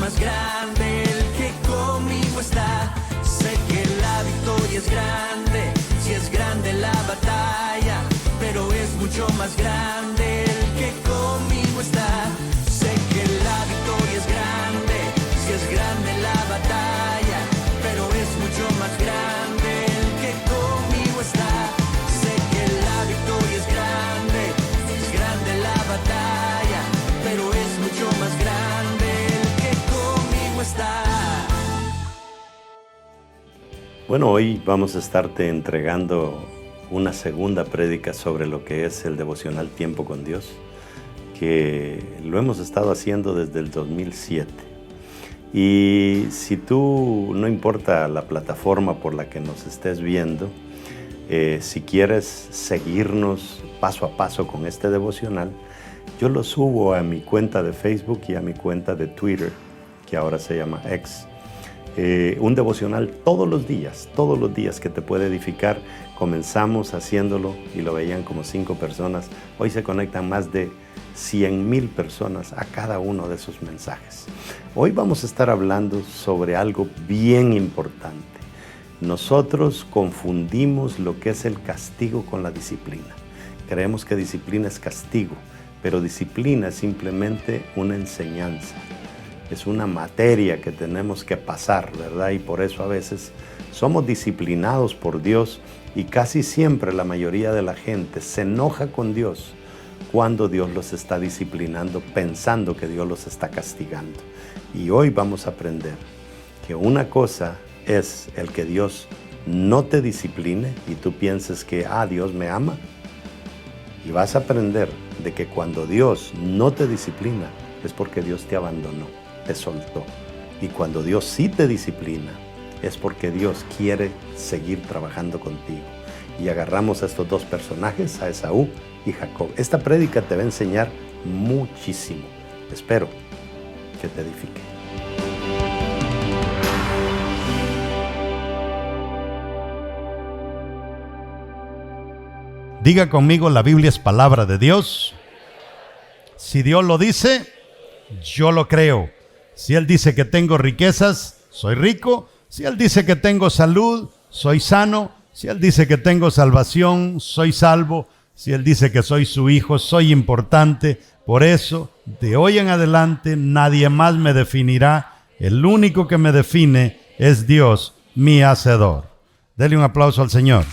más grande el que conmigo está. Sé que la victoria es grande, si es grande la batalla, pero es mucho más grande el que conmigo está. Sé que la victoria es grande, si es grande la batalla, pero es mucho más grande el que conmigo está. Sé que la victoria es grande la batalla, pero es mucho más grande el que conmigo está. Bueno, hoy vamos a estarte entregando una segunda prédica sobre lo que es el devocional Tiempo con Dios, que lo hemos estado haciendo desde el 2007. Y si tú, no importa la plataforma por la que nos estés viendo, si quieres seguirnos paso a paso con este devocional, yo lo subo a mi cuenta de Facebook y a mi cuenta de Twitter, que ahora se llama X. Un devocional todos los días que te puede edificar. Comenzamos haciéndolo y lo veían como 5 personas. Hoy se conectan más de 100,000 personas a cada uno de esos mensajes. Hoy vamos a estar hablando sobre algo bien importante. Nosotros confundimos lo que es el castigo con la disciplina. Creemos que disciplina es castigo, pero disciplina es simplemente una enseñanza. Es una materia que tenemos que pasar, ¿verdad? Y por eso a veces somos disciplinados por Dios y casi siempre la mayoría de la gente se enoja con Dios cuando Dios los está disciplinando, pensando que Dios los está castigando. Y hoy vamos a aprender que una cosa es el que Dios no te discipline y tú pienses que, Dios me ama. Y vas a aprender de que cuando Dios no te disciplina es porque Dios te abandonó, te soltó. Y cuando Dios sí te disciplina es porque Dios quiere seguir trabajando contigo. Y agarramos a estos dos personajes, a Esaú y Jacob. Esta prédica te va a enseñar muchísimo. Espero que te edifique. Diga conmigo, la Biblia es palabra de Dios. Si Dios lo dice, yo lo creo. Si Él dice que tengo riquezas, soy rico. Si Él dice que tengo salud, soy sano. Si Él dice que tengo salvación, soy salvo. Si Él dice que soy su hijo, soy importante. Por eso, de hoy en adelante, nadie más me definirá. El único que me define es Dios, mi Hacedor. Dele un aplauso al Señor.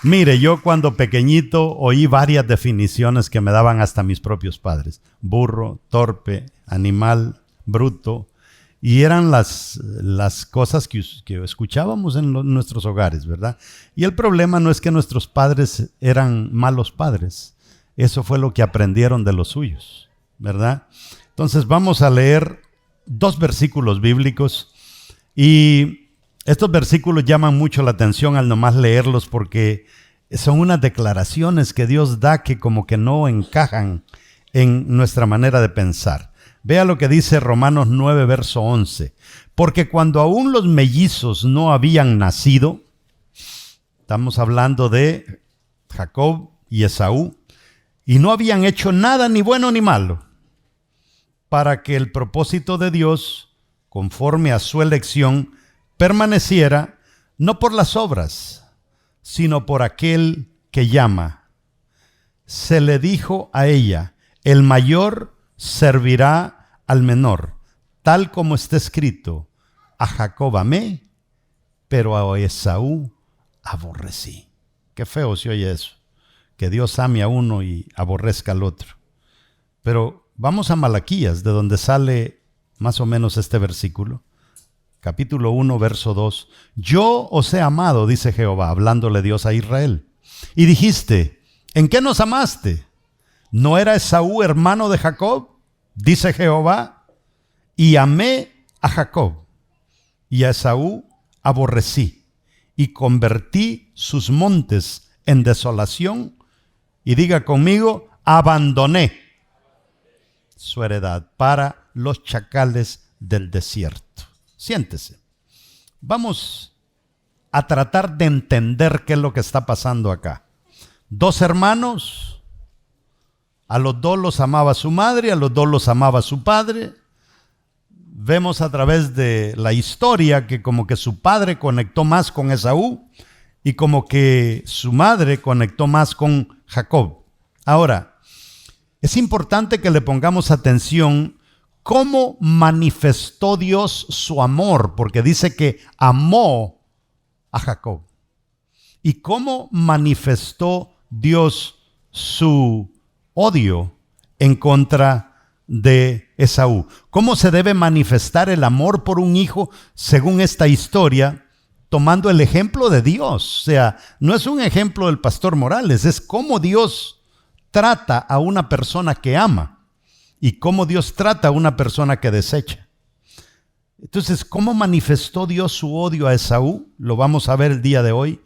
Mire, yo cuando pequeñito oí varias definiciones que me daban hasta mis propios padres. Burro, torpe, animal, bruto. Y eran las cosas que escuchábamos en nuestros hogares, ¿verdad? Y el problema no es que nuestros padres eran malos padres. Eso fue lo que aprendieron de los suyos, ¿verdad? Entonces vamos a leer 2 versículos bíblicos. Y estos versículos llaman mucho la atención al nomás leerlos porque son unas declaraciones que Dios da que como que no encajan en nuestra manera de pensar. Vea lo que dice Romanos 9, verso 11. Porque cuando aún los mellizos no habían nacido, estamos hablando de Jacob y Esaú, y no habían hecho nada ni bueno ni malo, para que el propósito de Dios, conforme a su elección, permaneciera no por las obras, sino por aquel que llama. Se le dijo a ella, el mayor servirá al menor, tal como está escrito, a Jacob amé, pero a Esaú aborrecí. Qué feo se oye eso, que Dios ame a uno y aborrezca al otro. Pero vamos a Malaquías, de donde sale más o menos este versículo. Capítulo 1, verso 2. Yo os he amado, dice Jehová, hablándole Dios a Israel. Y dijiste, ¿en qué nos amaste? ¿No era Esaú hermano de Jacob? Dice Jehová, y amé a Jacob, y a Esaú aborrecí, y convertí sus montes en desolación, y diga conmigo, abandoné su heredad para los chacales del desierto. Siéntese. Vamos a tratar de entender qué es lo que está pasando acá. 2 hermanos, A los dos los amaba su madre, a los dos los amaba su padre. Vemos a través de la historia que como que su padre conectó más con Esaú y como que su madre conectó más con Jacob. Ahora, es importante que le pongamos atención cómo manifestó Dios su amor, porque dice que amó a Jacob. Y cómo manifestó Dios su odio en contra de Esaú. ¿Cómo se debe manifestar el amor por un hijo según esta historia? Tomando el ejemplo de Dios. O sea, no es un ejemplo del pastor Morales, es cómo Dios trata a una persona que ama y cómo Dios trata a una persona que desecha. Entonces, ¿cómo manifestó Dios su odio a Esaú? Lo vamos a ver el día de hoy.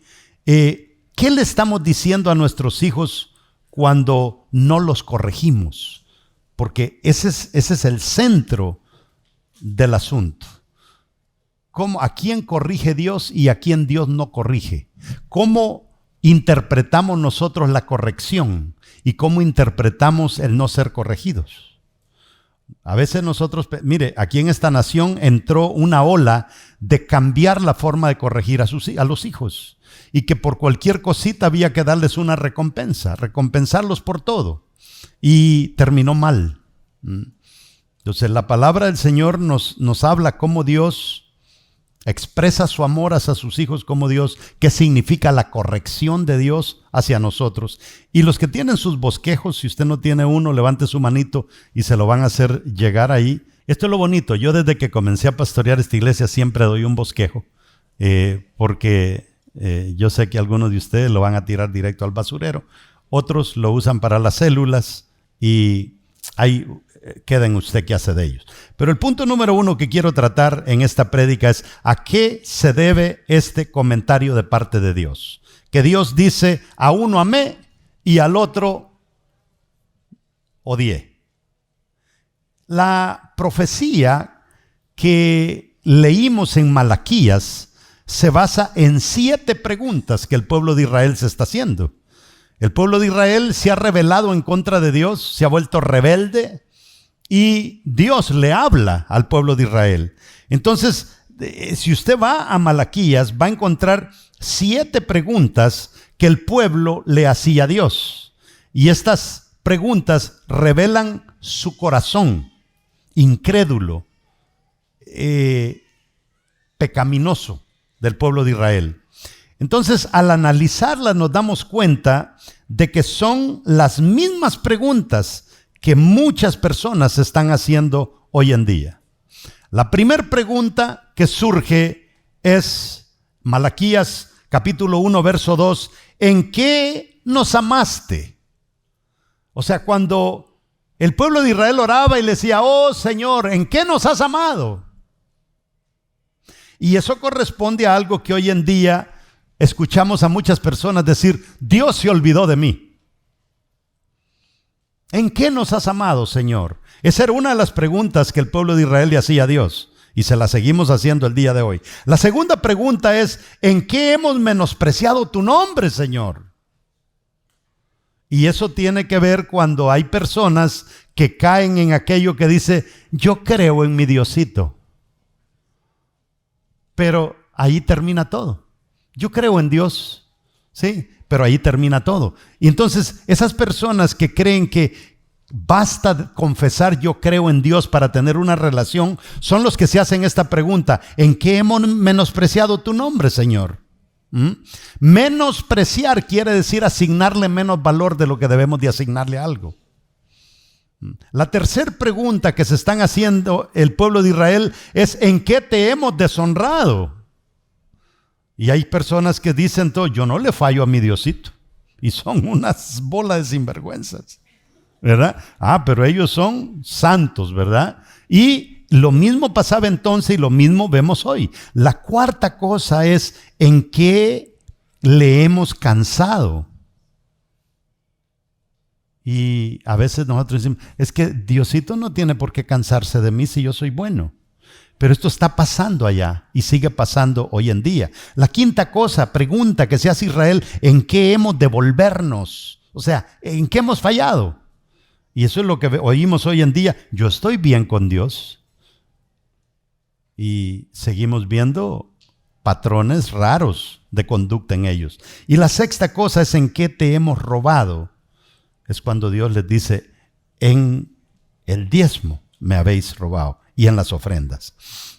¿Qué le estamos diciendo a nuestros hijos cuando no los corregimos? Porque ese es el centro del asunto. ¿A quién corrige Dios y a quién Dios no corrige? ¿Cómo interpretamos nosotros la corrección y cómo interpretamos el no ser corregidos? A veces nosotros, mire, aquí en esta nación entró una ola de cambiar la forma de corregir a los hijos y que por cualquier cosita había que darles una recompensa, recompensarlos por todo. Y terminó mal. Entonces la palabra del Señor nos habla cómo Dios expresa su amor hacia sus hijos, cómo Dios, qué significa la corrección de Dios hacia nosotros. Y los que tienen sus bosquejos, si usted no tiene uno, levante su manito y se lo van a hacer llegar ahí. Esto es lo bonito. Yo desde que comencé a pastorear esta iglesia siempre doy un bosquejo, porque yo sé que algunos de ustedes lo van a tirar directo al basurero. Otros lo usan para las células y ahí queda en usted qué hace de ellos. Pero el punto número 1 que quiero tratar en esta prédica es ¿a qué se debe este comentario de parte de Dios? Que Dios dice, a uno amé y al otro odié. La profecía que leímos en Malaquías se basa en 7 preguntas que el pueblo de Israel se está haciendo. El pueblo de Israel se ha rebelado en contra de Dios, se ha vuelto rebelde y Dios le habla al pueblo de Israel. Entonces, si usted va a Malaquías, va a encontrar 7 preguntas que el pueblo le hacía a Dios. Y estas preguntas revelan su corazón incrédulo, pecaminoso del pueblo de Israel. Entonces, al analizarlas nos damos cuenta de que son las mismas preguntas que muchas personas están haciendo hoy en día. La primera pregunta que surge es Malaquías capítulo 1, verso 2, ¿en qué nos amaste? O sea, cuando el pueblo de Israel oraba y le decía, oh Señor, ¿en qué nos has amado? Y eso corresponde a algo que hoy en día escuchamos a muchas personas decir, Dios se olvidó de mí. ¿En qué nos has amado, Señor? Esa era una de las preguntas que el pueblo de Israel le hacía a Dios y se la seguimos haciendo el día de hoy. La segunda pregunta es, ¿en qué hemos menospreciado tu nombre, Señor? Y eso tiene que ver cuando hay personas que caen en aquello que dice, yo creo en mi Diosito. Pero ahí termina todo. Yo creo en Dios, sí, pero ahí termina todo. Y entonces esas personas que creen que basta confesar yo creo en Dios para tener una relación, son los que se hacen esta pregunta, ¿en qué hemos menospreciado tu nombre, Señor? Menospreciar quiere decir asignarle menos valor de lo que debemos de asignarle a algo. La tercera pregunta que se están haciendo el pueblo de Israel es ¿en qué te hemos deshonrado? Y hay personas que dicen todo, yo no le fallo a mi Diosito. Y son unas bolas de sinvergüenzas, ¿verdad? Pero ellos son santos, ¿verdad? Y lo mismo pasaba entonces y lo mismo vemos hoy. La cuarta cosa es ¿en qué le hemos cansado? Y a veces nosotros decimos, es que Diosito no tiene por qué cansarse de mí si yo soy bueno. Pero esto está pasando allá y sigue pasando hoy en día. La quinta pregunta que se hace Israel, ¿en qué hemos de volvernos? O sea, ¿en qué hemos fallado? Y eso es lo que oímos hoy en día. Yo estoy bien con Dios. Y seguimos viendo patrones raros de conducta en ellos. Y la sexta cosa es en qué te hemos robado. Es cuando Dios les dice, en el diezmo me habéis robado y en las ofrendas.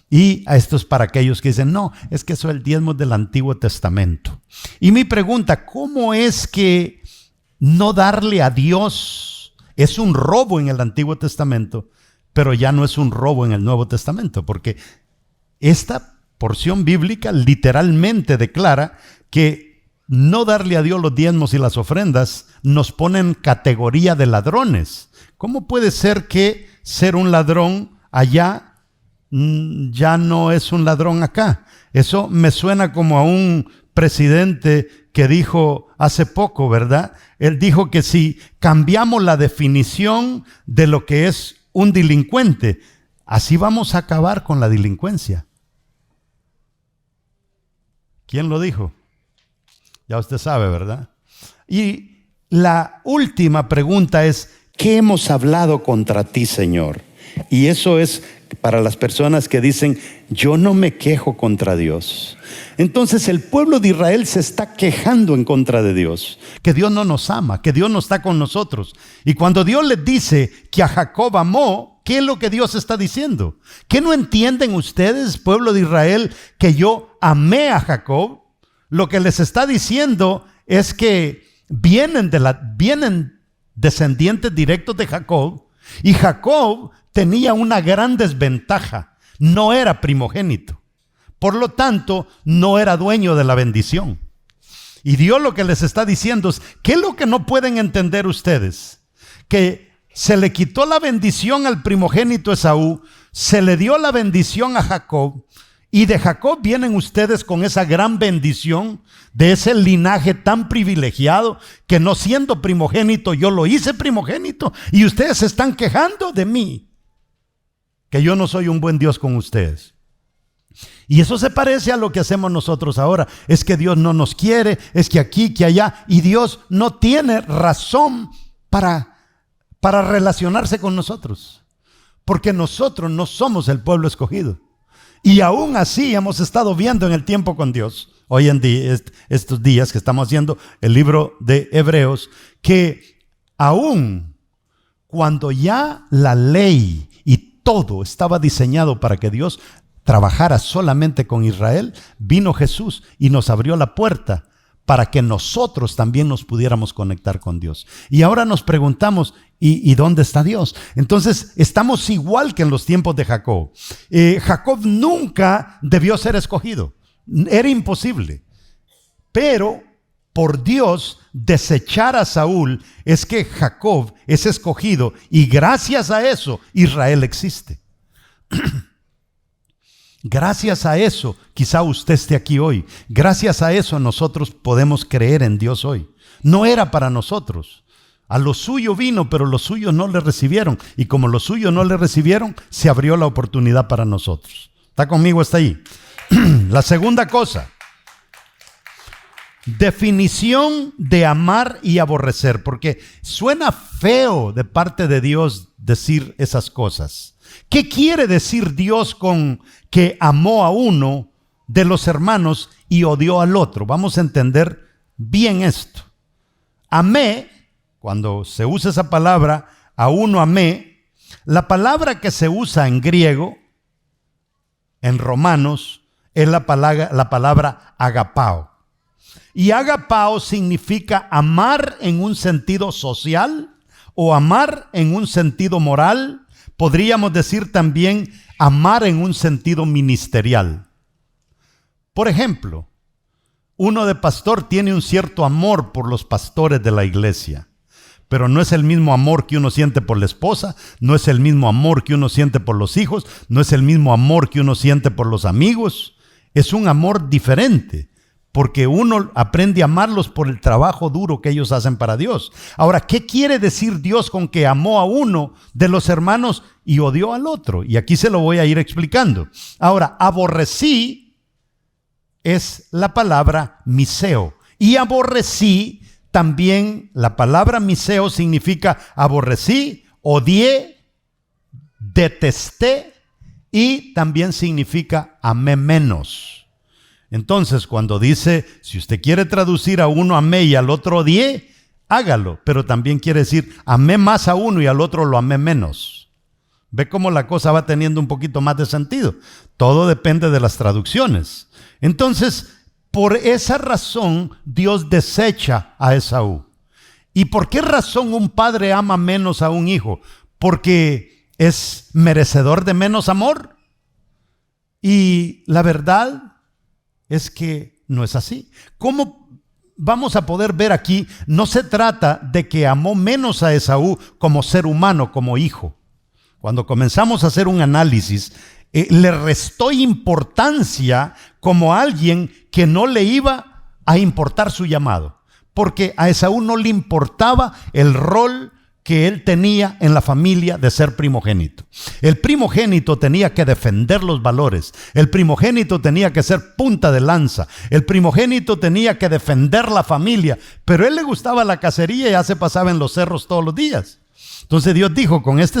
Y a esto es para aquellos que dicen, no, es que eso es el diezmo del Antiguo Testamento. Y mi pregunta, ¿cómo es que no darle a Dios es un robo en el Antiguo Testamento, pero ya no es un robo en el Nuevo Testamento? Porque esta porción bíblica literalmente declara que no darle a Dios los diezmos y las ofrendas nos pone en categoría de ladrones. ¿Cómo puede ser que ser un ladrón allá ya no es un ladrón acá? Eso me suena como a un presidente que dijo hace poco, ¿verdad? Él dijo que si cambiamos la definición de lo que es un delincuente, así vamos a acabar con la delincuencia. ¿Quién lo dijo? Ya usted sabe, ¿verdad? Y la última pregunta es, ¿qué hemos hablado contra ti, Señor? Y eso es para las personas que dicen, yo no me quejo contra Dios. Entonces el pueblo de Israel se está quejando en contra de Dios, que Dios no nos ama, que Dios no está con nosotros. Y cuando Dios les dice que a Jacob amó, ¿qué es lo que Dios está diciendo? ¿Qué no entienden ustedes, pueblo de Israel, que yo amé a Jacob? Lo que les está diciendo es que vienen descendientes directos de Jacob, y Jacob tenía una gran desventaja, no era primogénito, por lo tanto no era dueño de la bendición. Y Dios lo que les está diciendo es, ¿qué es lo que no pueden entender ustedes? Que se le quitó la bendición al primogénito Esaú, se le dio la bendición a Jacob, y de Jacob vienen ustedes con esa gran bendición de ese linaje tan privilegiado que no siendo primogénito, yo lo hice primogénito y ustedes se están quejando de mí, que yo no soy un buen Dios con ustedes. Y eso se parece a lo que hacemos nosotros ahora. Es que Dios no nos quiere, es que aquí, que allá, y Dios no tiene razón para relacionarse con nosotros, porque nosotros no somos el pueblo escogido. Y aún así hemos estado viendo en el tiempo con Dios, hoy en día, estos días que estamos haciendo el libro de Hebreos, que aún cuando ya la ley y todo estaba diseñado para que Dios trabajara solamente con Israel, vino Jesús y nos abrió la puerta para que nosotros también nos pudiéramos conectar con Dios. Y ahora nos preguntamos, ¿y dónde está Dios? Entonces estamos igual que en los tiempos de Jacob. Jacob nunca debió ser escogido, era imposible. Pero por Dios desechar a Saúl es que Jacob es escogido, y gracias a eso Israel existe. Gracias a eso, quizá usted esté aquí hoy. Gracias a eso nosotros podemos creer en Dios hoy. No era para nosotros. A lo suyo vino, pero los suyos no le recibieron. Y como los suyos no le recibieron, se abrió la oportunidad para nosotros. ¿Está conmigo hasta ahí? La segunda cosa. Definición de amar y aborrecer. Porque suena feo de parte de Dios decir esas cosas. ¿Qué quiere decir Dios con que amó a uno de los hermanos y odió al otro? Vamos a entender bien esto. Amé, cuando se usa esa palabra, a uno amé, la palabra que se usa en griego, en Romanos, es la palabra agapao. Y agapao significa amar en un sentido social o amar en un sentido moral. Podríamos decir también amar en un sentido ministerial. Por ejemplo, uno de pastor tiene un cierto amor por los pastores de la iglesia, pero no es el mismo amor que uno siente por la esposa, no es el mismo amor que uno siente por los hijos, no es el mismo amor que uno siente por los amigos. Es un amor diferente, porque uno aprende a amarlos por el trabajo duro que ellos hacen para Dios. Ahora, ¿qué quiere decir Dios con que amó a uno de los hermanos y odió al otro? Y aquí se lo voy a ir explicando. Ahora, aborrecí es la palabra miseo. Y aborrecí también, la palabra miseo significa aborrecí odié, detesté y también significa amé menos. Entonces, cuando dice, si usted quiere traducir a uno amé y al otro odié, hágalo, pero también quiere decir amé más a uno y al otro lo amé menos. Ve cómo la cosa va teniendo un poquito más de sentido. Todo depende de las traducciones. Entonces, por esa razón, Dios desecha a Esaú. ¿Y por qué razón un padre ama menos a un hijo? ¿Porque es merecedor de menos amor? Y la verdad es que no es así. ¿Cómo vamos a poder ver aquí? No se trata de que amó menos a Esaú como ser humano, como hijo. Cuando comenzamos a hacer un análisis, le restó importancia como alguien que no le iba a importar su llamado. Porque a Esaú no le importaba el rol que él tenía en la familia de ser primogénito. El primogénito tenía que defender los valores. El primogénito tenía que ser punta de lanza. El primogénito tenía que defender la familia. Pero a él le gustaba la cacería y ya se pasaba en los cerros todos los días. Entonces Dios dijo, con este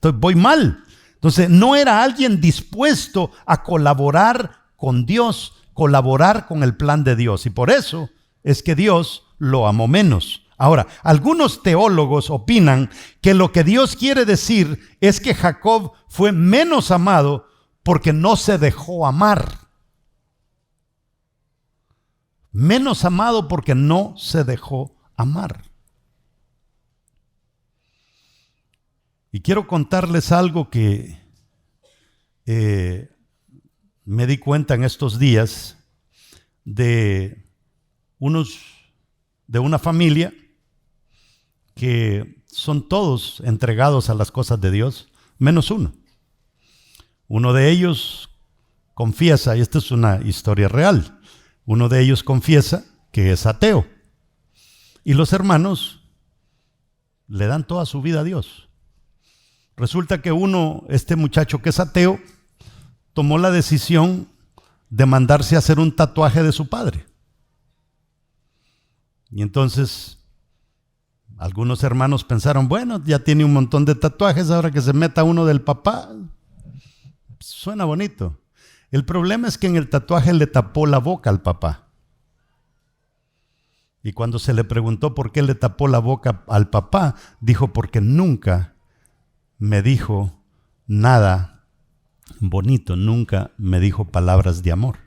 voy mal. Entonces no era alguien dispuesto a colaborar con Dios, colaborar con el plan de Dios. Y por eso es que Dios lo amó menos. Ahora, algunos teólogos opinan que lo que Dios quiere decir es que Jacob fue menos amado porque no se dejó amar. Menos amado porque no se dejó amar. Y quiero contarles algo que me di cuenta en estos días de una familia que son todos entregados a las cosas de Dios, menos uno. Uno de ellos confiesa, y esta es una historia real, uno de ellos confiesa que es ateo. Y los hermanos le dan toda su vida a Dios. Resulta que este muchacho que es ateo, tomó la decisión de mandarse a hacer un tatuaje de su padre. Y entonces algunos hermanos pensaron, bueno, ya tiene un montón de tatuajes, ahora que se meta uno del papá, suena bonito. El problema es que en el tatuaje le tapó la boca al papá. Y cuando se le preguntó por qué le tapó la boca al papá, dijo, porque nunca me dijo nada bonito, nunca me dijo palabras de amor.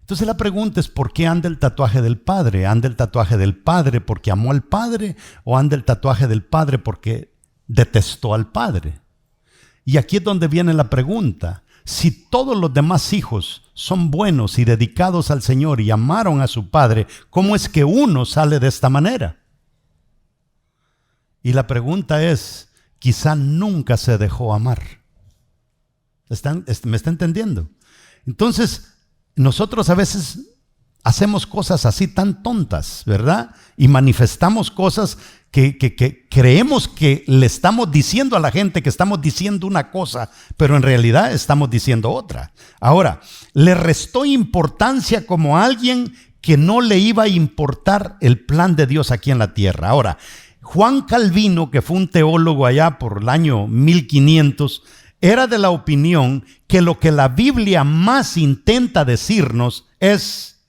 Entonces la pregunta es, ¿por qué anda el tatuaje del padre? ¿Anda el tatuaje del padre porque amó al padre? ¿O anda el tatuaje del padre porque detestó al padre? Y aquí es donde viene la pregunta. Si todos los demás hijos son buenos y dedicados al Señor y amaron a su padre, ¿cómo es que uno sale de esta manera? Y la pregunta es, quizá nunca se dejó amar. ¿Me está entendiendo? Entonces, nosotros a veces hacemos cosas así tan tontas, ¿verdad? Y manifestamos cosas que creemos que le estamos diciendo a la gente que estamos diciendo una cosa, pero en realidad estamos diciendo otra. Ahora, le restó importancia como a alguien que no le iba a importar el plan de Dios aquí en la tierra. Ahora, Juan Calvino, que fue un teólogo allá por el año 1500, era de la opinión que lo que la Biblia más intenta decirnos es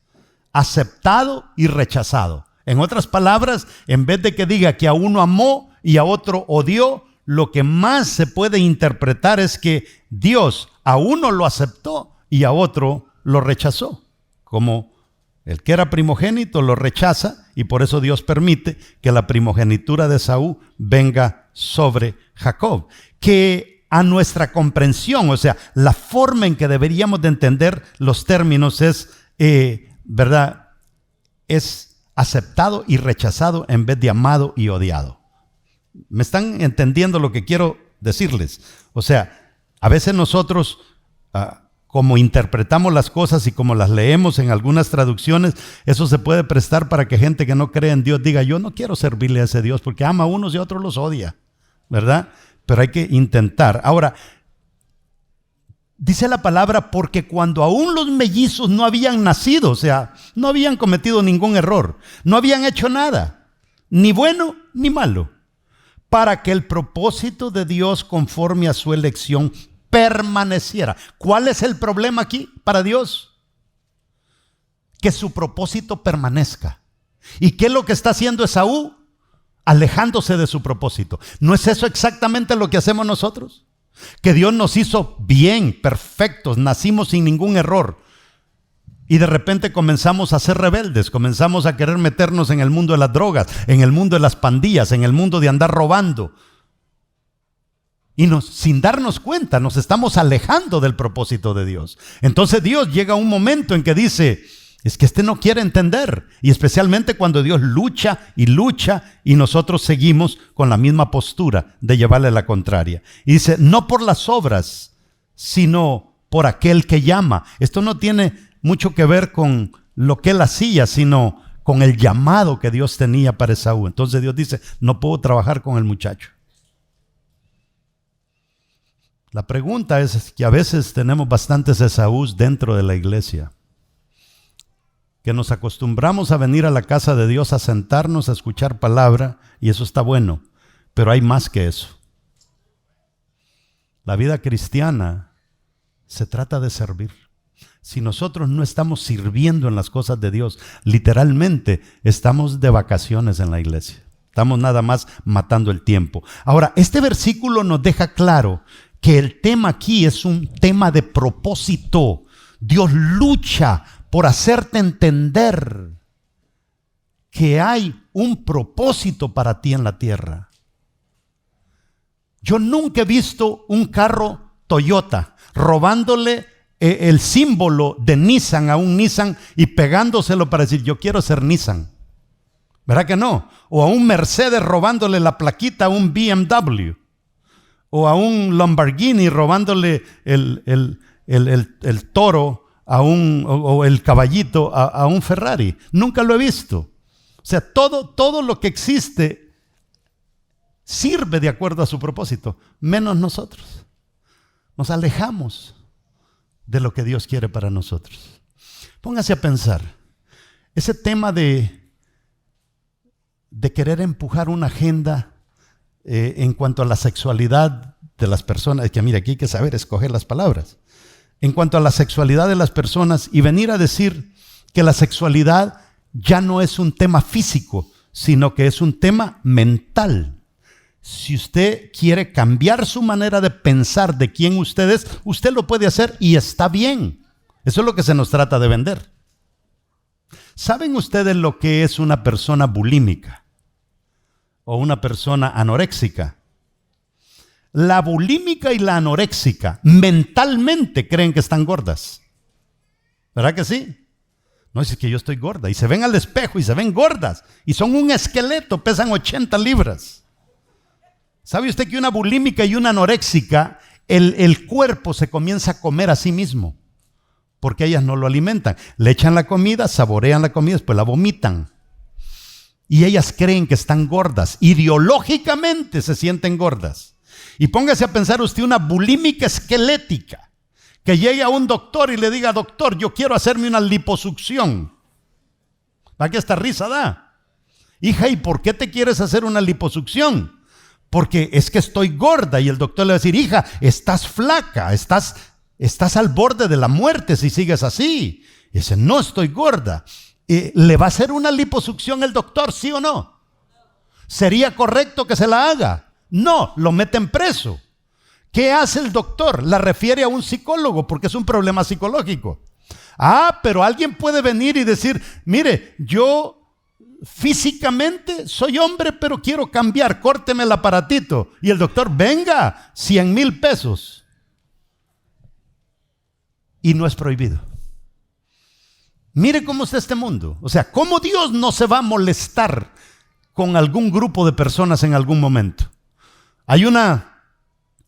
aceptado y rechazado. En otras palabras, en vez de que diga que a uno amó y a otro odió, lo que más se puede interpretar es que Dios a uno lo aceptó y a otro lo rechazó. Como el que era primogénito lo rechaza y por eso Dios permite que la primogenitura de Esaú venga sobre Jacob. Que a nuestra comprensión, o sea, la forma en que deberíamos de entender los términos es, ¿verdad? Es aceptado y rechazado en vez de amado y odiado. ¿Me están entendiendo lo que quiero decirles? O sea, a veces nosotros, como interpretamos las cosas y como las leemos en algunas traducciones, eso se puede prestar para que gente que no cree en Dios diga, yo no quiero servirle a ese Dios porque ama a unos y a otros los odia, ¿verdad? Pero hay que intentar. Ahora, dice la palabra, porque cuando aún los mellizos no habían nacido, o sea, no habían cometido ningún error, no habían hecho nada, ni bueno ni malo, para que el propósito de Dios conforme a su elección permaneciera. ¿Cuál es el problema aquí para Dios? Que su propósito permanezca. ¿Y qué es lo que está haciendo Esaú? Alejándose de su propósito. ¿No es eso exactamente lo que hacemos nosotros? Que Dios nos hizo bien, perfectos, nacimos sin ningún error. Y de repente comenzamos a ser rebeldes, comenzamos a querer meternos en el mundo de las drogas, en el mundo de las pandillas, en el mundo de andar robando. Y sin darnos cuenta, nos estamos alejando del propósito de Dios. Entonces Dios llega a un momento en que dice, es que este no quiere entender. Y especialmente cuando Dios lucha y nosotros seguimos con la misma postura de llevarle la contraria. Y dice, no por las obras, sino por aquel que llama. Esto no tiene mucho que ver con lo que él hacía, sino con el llamado que Dios tenía para Esaú. Entonces Dios dice, no puedo trabajar con el muchacho. La pregunta es que a veces tenemos bastantes Esaús dentro de la iglesia, que nos acostumbramos a venir a la casa de Dios, a sentarnos, a escuchar palabra, y eso está bueno, pero hay más que eso. La vida cristiana se trata de servir. Si nosotros no estamos sirviendo en las cosas de Dios, literalmente estamos de vacaciones en la iglesia. Estamos nada más matando el tiempo. Ahora, este versículo nos deja claro que el tema aquí es un tema de propósito. Dios lucha por hacerte entender que hay un propósito para ti en la tierra. Yo nunca he visto un carro Toyota robándole el símbolo de Nissan a un Nissan y pegándoselo para decir, yo quiero ser Nissan. ¿Verdad que no? O a un Mercedes robándole la plaquita a un BMW. O a un Lamborghini robándole el toro o el caballito a un Ferrari. Nunca lo he visto. O sea, todo lo que existe sirve de acuerdo a su propósito, menos nosotros. Nos alejamos de lo que Dios quiere para nosotros. Póngase a pensar, ese tema de querer empujar una agenda en cuanto a la sexualidad de las personas, que mira, aquí hay que saber escoger las palabras, en cuanto a la sexualidad de las personas y venir a decir que la sexualidad ya no es un tema físico, sino que es un tema mental. Si usted quiere cambiar su manera de pensar de quién usted es, usted lo puede hacer y está bien. Eso es lo que se nos trata de vender. ¿Saben ustedes lo que es una persona bulímica o una persona anoréxica? La bulímica y la anoréxica mentalmente creen que están gordas. ¿Verdad que sí? No, es que yo estoy gorda. Y se ven al espejo y se ven gordas. Y son un esqueleto, pesan 80 libras. ¿Sabe usted que una bulímica y una anoréxica, el cuerpo se comienza a comer a sí mismo? Porque ellas no lo alimentan. Le echan la comida, saborean la comida, después la vomitan. Y ellas creen que están gordas. Ideológicamente se sienten gordas. Y póngase a pensar usted una bulímica esquelética, que llegue a un doctor y le diga, doctor, yo quiero hacerme una liposucción. ¿Para qué esta risa da? Hija, ¿y por qué te quieres hacer una liposucción? Porque es que estoy gorda. Y el doctor le va a decir, hija, estás flaca, estás al borde de la muerte si sigues así. Y dice, no, estoy gorda. ¿Le va a hacer una liposucción el doctor, sí o no? ¿Sería correcto que se la haga? No, lo meten preso. ¿Qué hace el doctor? La refiere a un psicólogo porque es un problema psicológico. Pero alguien puede venir y decir, mire, yo físicamente soy hombre, pero quiero cambiar, córteme el aparatito. Y el doctor, venga, 100,000 pesos. Y no es prohibido. Mire cómo está este mundo. O sea, cómo Dios no se va a molestar con algún grupo de personas en algún momento. Hay una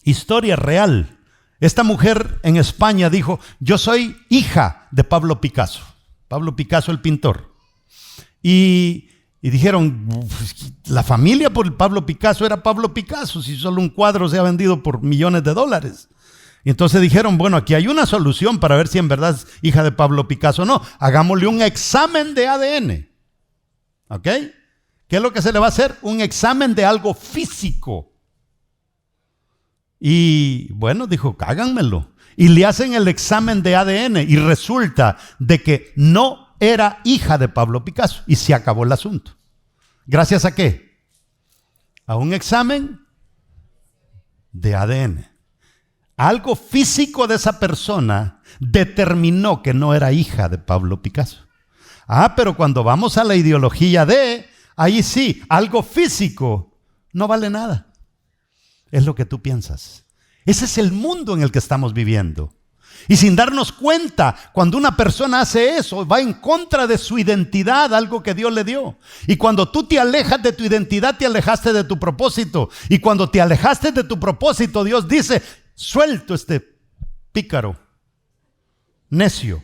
historia real. Esta mujer en España dijo, yo soy hija de Pablo Picasso. Pablo Picasso, el pintor. Y dijeron, la familia por Pablo Picasso era Pablo Picasso, si solo un cuadro se ha vendido por millones de dólares. Y entonces dijeron, bueno, aquí hay una solución para ver si en verdad es hija de Pablo Picasso o no. Hagámosle un examen de ADN. ¿Ok? ¿Qué es lo que se le va a hacer? Un examen de algo físico. Y bueno, dijo, háganmelo. Y le hacen el examen de ADN y resulta de que no era hija de Pablo Picasso. Y se acabó el asunto. ¿Gracias a qué? A un examen de ADN. Algo físico de esa persona determinó que no era hija de Pablo Picasso. Pero cuando vamos a la ideología ahí sí, algo físico no vale nada. Es lo que tú piensas. Ese es el mundo en el que estamos viviendo. Y sin darnos cuenta, cuando una persona hace eso, va en contra de su identidad, algo que Dios le dio. Y cuando tú te alejas de tu identidad, te alejaste de tu propósito. Y cuando te alejaste de tu propósito, Dios dice, suelto este pícaro, necio.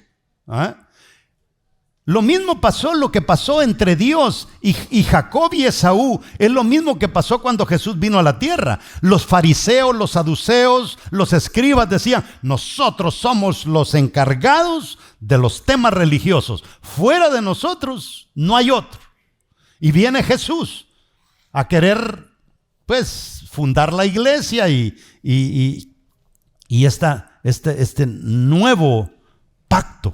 Lo mismo pasó, lo que pasó entre Dios y Jacob y Esaú, es lo mismo que pasó cuando Jesús vino a la tierra. Los fariseos, los saduceos, los escribas decían, nosotros somos los encargados de los temas religiosos. Fuera de nosotros no hay otro. Y viene Jesús a querer, pues, fundar la iglesia y este nuevo pacto,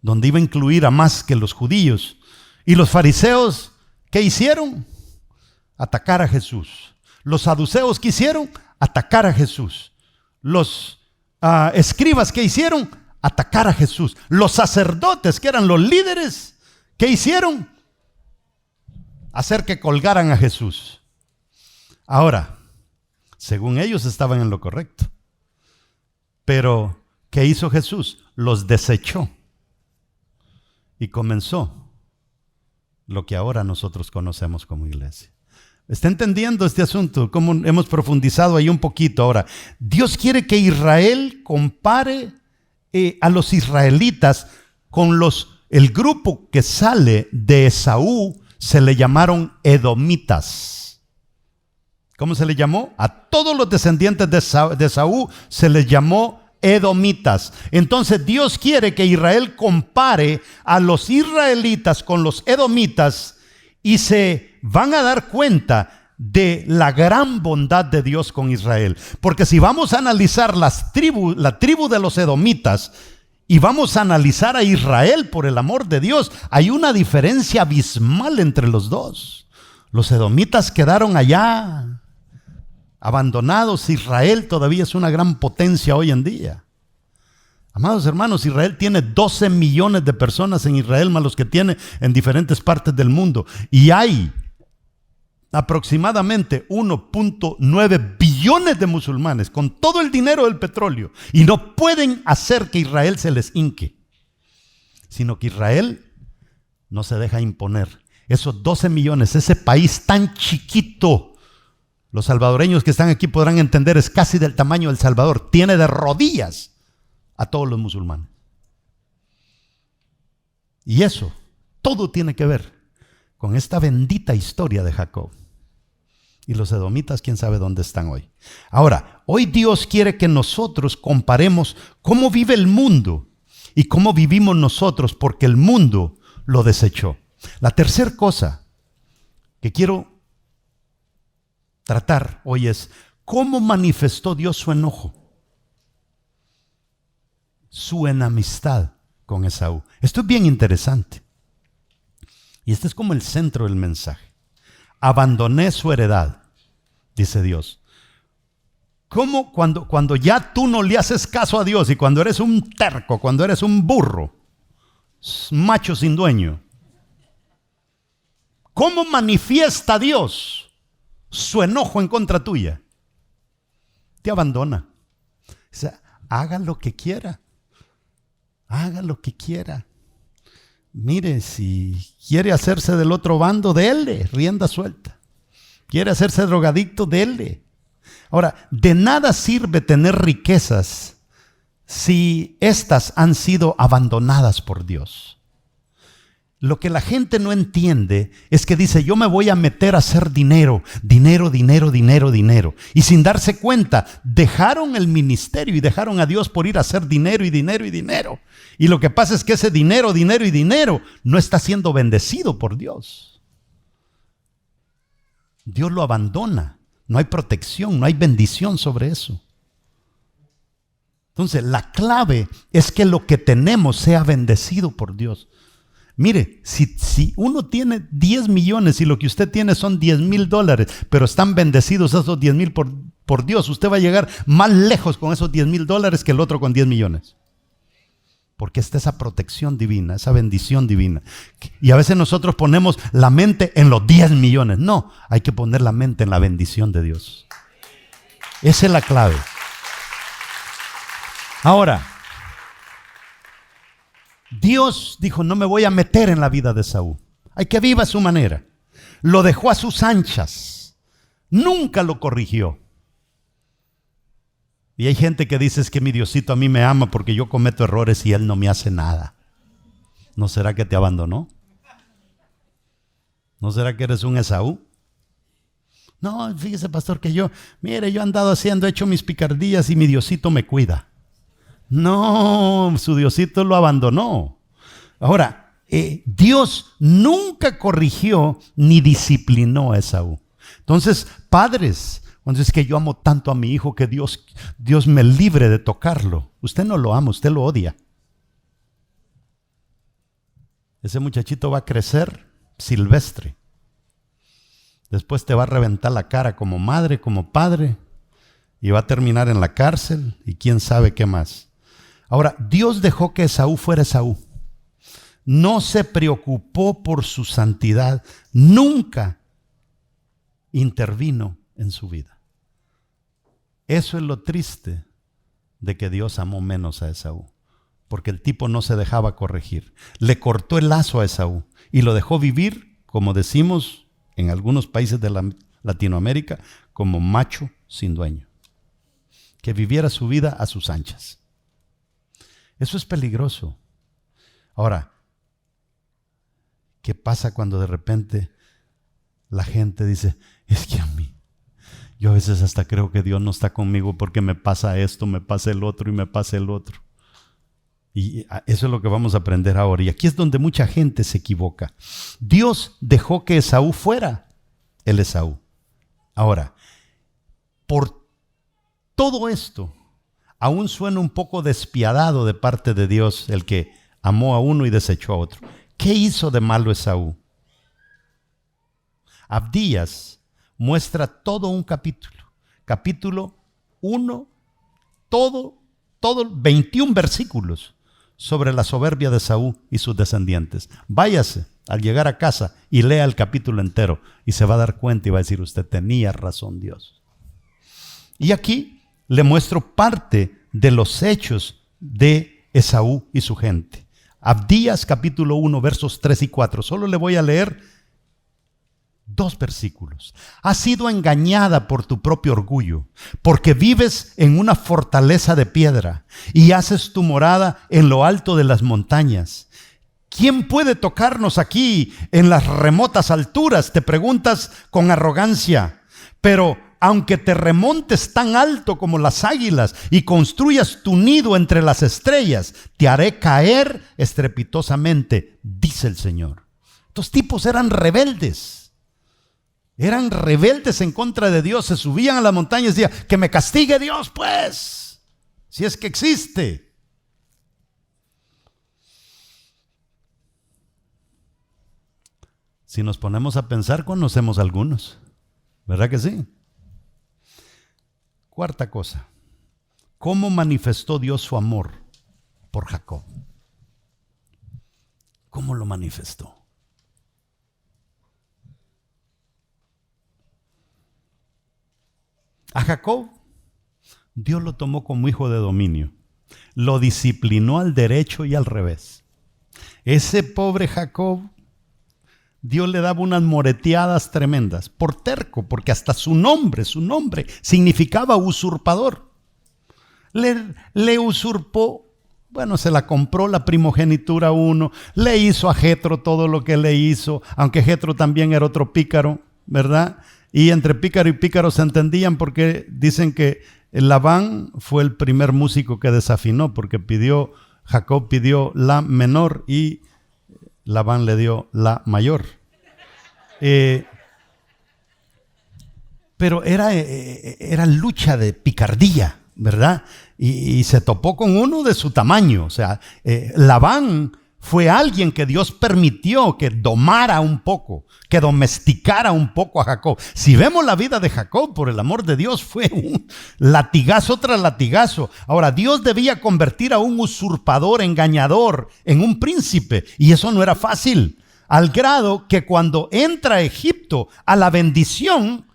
donde iba a incluir a más que los judíos. Y los fariseos, ¿qué hicieron? Atacar a Jesús. Los saduceos, ¿qué hicieron? Atacar a Jesús. Los escribas, ¿qué hicieron? Atacar a Jesús. Los sacerdotes, que eran los líderes, ¿qué hicieron? Hacer que colgaran a Jesús. Ahora, según ellos estaban en lo correcto. Pero, ¿qué hizo Jesús? Los desechó. Y comenzó lo que ahora nosotros conocemos como iglesia. ¿Está entendiendo este asunto? ¿Cómo hemos profundizado ahí un poquito? Ahora, Dios quiere que Israel compare a los israelitas con el grupo que sale de Esaú, se le llamaron edomitas. ¿Cómo se le llamó? A todos los descendientes de Esaú se les llamó edomitas. Entonces Dios quiere que Israel compare a los israelitas con los edomitas y se van a dar cuenta de la gran bondad de Dios con Israel. Porque si vamos a analizar la tribu de los edomitas y vamos a analizar a Israel por el amor de Dios, hay una diferencia abismal entre los dos. Los edomitas quedaron allá abandonados. Israel todavía es una gran potencia hoy en día. Amados hermanos, Israel tiene 12 millones de personas en Israel, más los que tiene en diferentes partes del mundo. Y hay aproximadamente 1.9 billones de musulmanes con todo el dinero del petróleo. Y no pueden hacer que Israel se les hinque, sino que Israel no se deja imponer. Esos 12 millones, ese país tan chiquito, los salvadoreños que están aquí podrán entender, es casi del tamaño del Salvador. Tiene de rodillas a todos los musulmanes. Y eso, todo tiene que ver con esta bendita historia de Jacob. Y los edomitas, quién sabe dónde están hoy. Ahora, hoy Dios quiere que nosotros comparemos cómo vive el mundo y cómo vivimos nosotros, porque el mundo lo desechó. La tercera cosa que quiero tratar hoy es cómo manifestó Dios su enojo, su enemistad con Esaú. Esto es bien interesante. Y este es como el centro del mensaje. Abandoné su heredad, dice Dios. ¿Cómo cuando ya tú no le haces caso a Dios y cuando eres un terco, cuando eres un burro, macho sin dueño? ¿Cómo manifiesta Dios su enojo en contra tuya? Te abandona. O sea, haga lo que quiera. Haga lo que quiera. Mire, si quiere hacerse del otro bando, dele, rienda suelta. Quiere hacerse drogadicto, dele. Ahora, de nada sirve tener riquezas si éstas han sido abandonadas por Dios. Lo que la gente no entiende es que dice, yo me voy a meter a hacer dinero. Y sin darse cuenta, dejaron el ministerio y dejaron a Dios por ir a hacer dinero. Y lo que pasa es que ese dinero no está siendo bendecido por Dios. Dios lo abandona. No hay protección, no hay bendición sobre eso. Entonces, la clave es que lo que tenemos sea bendecido por Dios. Mire, si uno tiene 10 millones y lo que usted tiene son $10,000, pero están bendecidos esos 10,000 por Dios, usted va a llegar más lejos con esos $10,000 que el otro con 10 millones. Porque está esa protección divina, esa bendición divina. Y a veces nosotros ponemos la mente en los 10 millones. No, hay que poner la mente en la bendición de Dios. Esa es la clave. Ahora, Dios dijo, no me voy a meter en la vida de Esaú. Hay que viva a su manera. Lo dejó a sus anchas. Nunca lo corrigió. Y hay gente que dice, es que mi Diosito a mí me ama porque yo cometo errores y Él no me hace nada. ¿No será que te abandonó? ¿No será que eres un Esaú? No, fíjese, pastor, que yo he andado haciendo, he hecho mis picardías y mi Diosito me cuida. No, su Diosito lo abandonó. Ahora, Dios nunca corrigió ni disciplinó a Esaú. Entonces, padres, cuando es que yo amo tanto a mi hijo que Dios me libre de tocarlo. Usted no lo ama, usted lo odia. Ese muchachito va a crecer silvestre. Después te va a reventar la cara como madre, como padre, y va a terminar en la cárcel y quién sabe qué más. Ahora, Dios dejó que Esaú fuera Esaú. No se preocupó por su santidad. Nunca intervino en su vida. Eso es lo triste de que Dios amó menos a Esaú. Porque el tipo no se dejaba corregir. Le cortó el lazo a Esaú y lo dejó vivir, como decimos en algunos países de Latinoamérica, como macho sin dueño. Que viviera su vida a sus anchas. Eso es peligroso. Ahora, ¿qué pasa cuando de repente la gente dice, es que a mí, yo a veces hasta creo que Dios no está conmigo porque me pasa esto, me pasa el otro y me pasa el otro? Y eso es lo que vamos a aprender ahora. Y aquí es donde mucha gente se equivoca. Dios dejó que Esaú fuera el Esaú. Ahora, por todo esto, aún suena un poco despiadado de parte de Dios el que amó a uno y desechó a otro. ¿Qué hizo de malo Esaú? Abdías muestra todo un capítulo. Capítulo 1, todo 21 versículos sobre la soberbia de Esaú y sus descendientes. Váyase al llegar a casa y lea el capítulo entero y se va a dar cuenta y va a decir, usted tenía razón, Dios. Y aquí le muestro parte de los hechos de Esaú y su gente. Abdías capítulo 1 versos 3 y 4. Solo le voy a leer 2 versículos. Has sido engañada por tu propio orgullo, porque vives en una fortaleza de piedra y haces tu morada en lo alto de las montañas. ¿Quién puede tocarnos aquí en las remotas alturas? Te preguntas con arrogancia. Pero aunque te remontes tan alto como las águilas y construyas tu nido entre las estrellas, te haré caer estrepitosamente, dice el Señor. Estos tipos eran rebeldes. Eran rebeldes en contra de Dios. Se subían a las montañas y decían, que me castigue Dios, pues, si es que existe. Si nos ponemos a pensar, conocemos algunos. ¿Verdad que sí? Cuarta cosa. ¿Cómo manifestó Dios su amor por Jacob? ¿Cómo lo manifestó? A Jacob, Dios lo tomó como hijo de dominio. Lo disciplinó al derecho y al revés. Ese pobre Jacob, Dios le daba unas moreteadas tremendas, por terco, porque hasta su nombre significaba usurpador. Le usurpó, bueno, se la compró la primogenitura a uno, le hizo a Jetro todo lo que le hizo, aunque Jetro también era otro pícaro, ¿verdad? Y entre pícaro y pícaro se entendían porque dicen que Labán fue el primer músico que desafinó, porque Jacob pidió la menor y Labán le dio la mayor. pero era lucha de picardía, ¿verdad? Y se topó con uno de su tamaño. O sea, Labán fue alguien que Dios permitió que domara un poco, que domesticara un poco a Jacob. Si vemos la vida de Jacob, por el amor de Dios, fue un latigazo tras latigazo. Ahora, Dios debía convertir a un usurpador, engañador, en un príncipe, y eso no era fácil, al grado que cuando entra a Egipto a la bendición,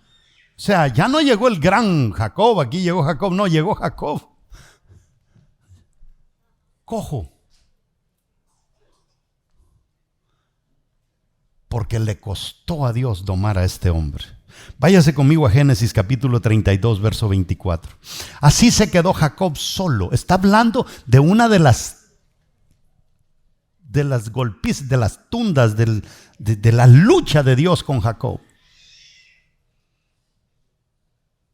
o sea, ya no llegó el gran Jacob, aquí llegó Jacob, no, llegó Jacob cojo, porque le costó a Dios domar a este hombre. Váyase conmigo a Génesis capítulo 32, verso 24. Así se quedó Jacob solo. Está hablando de una de las golpes, de las tundas, de la lucha de Dios con Jacob.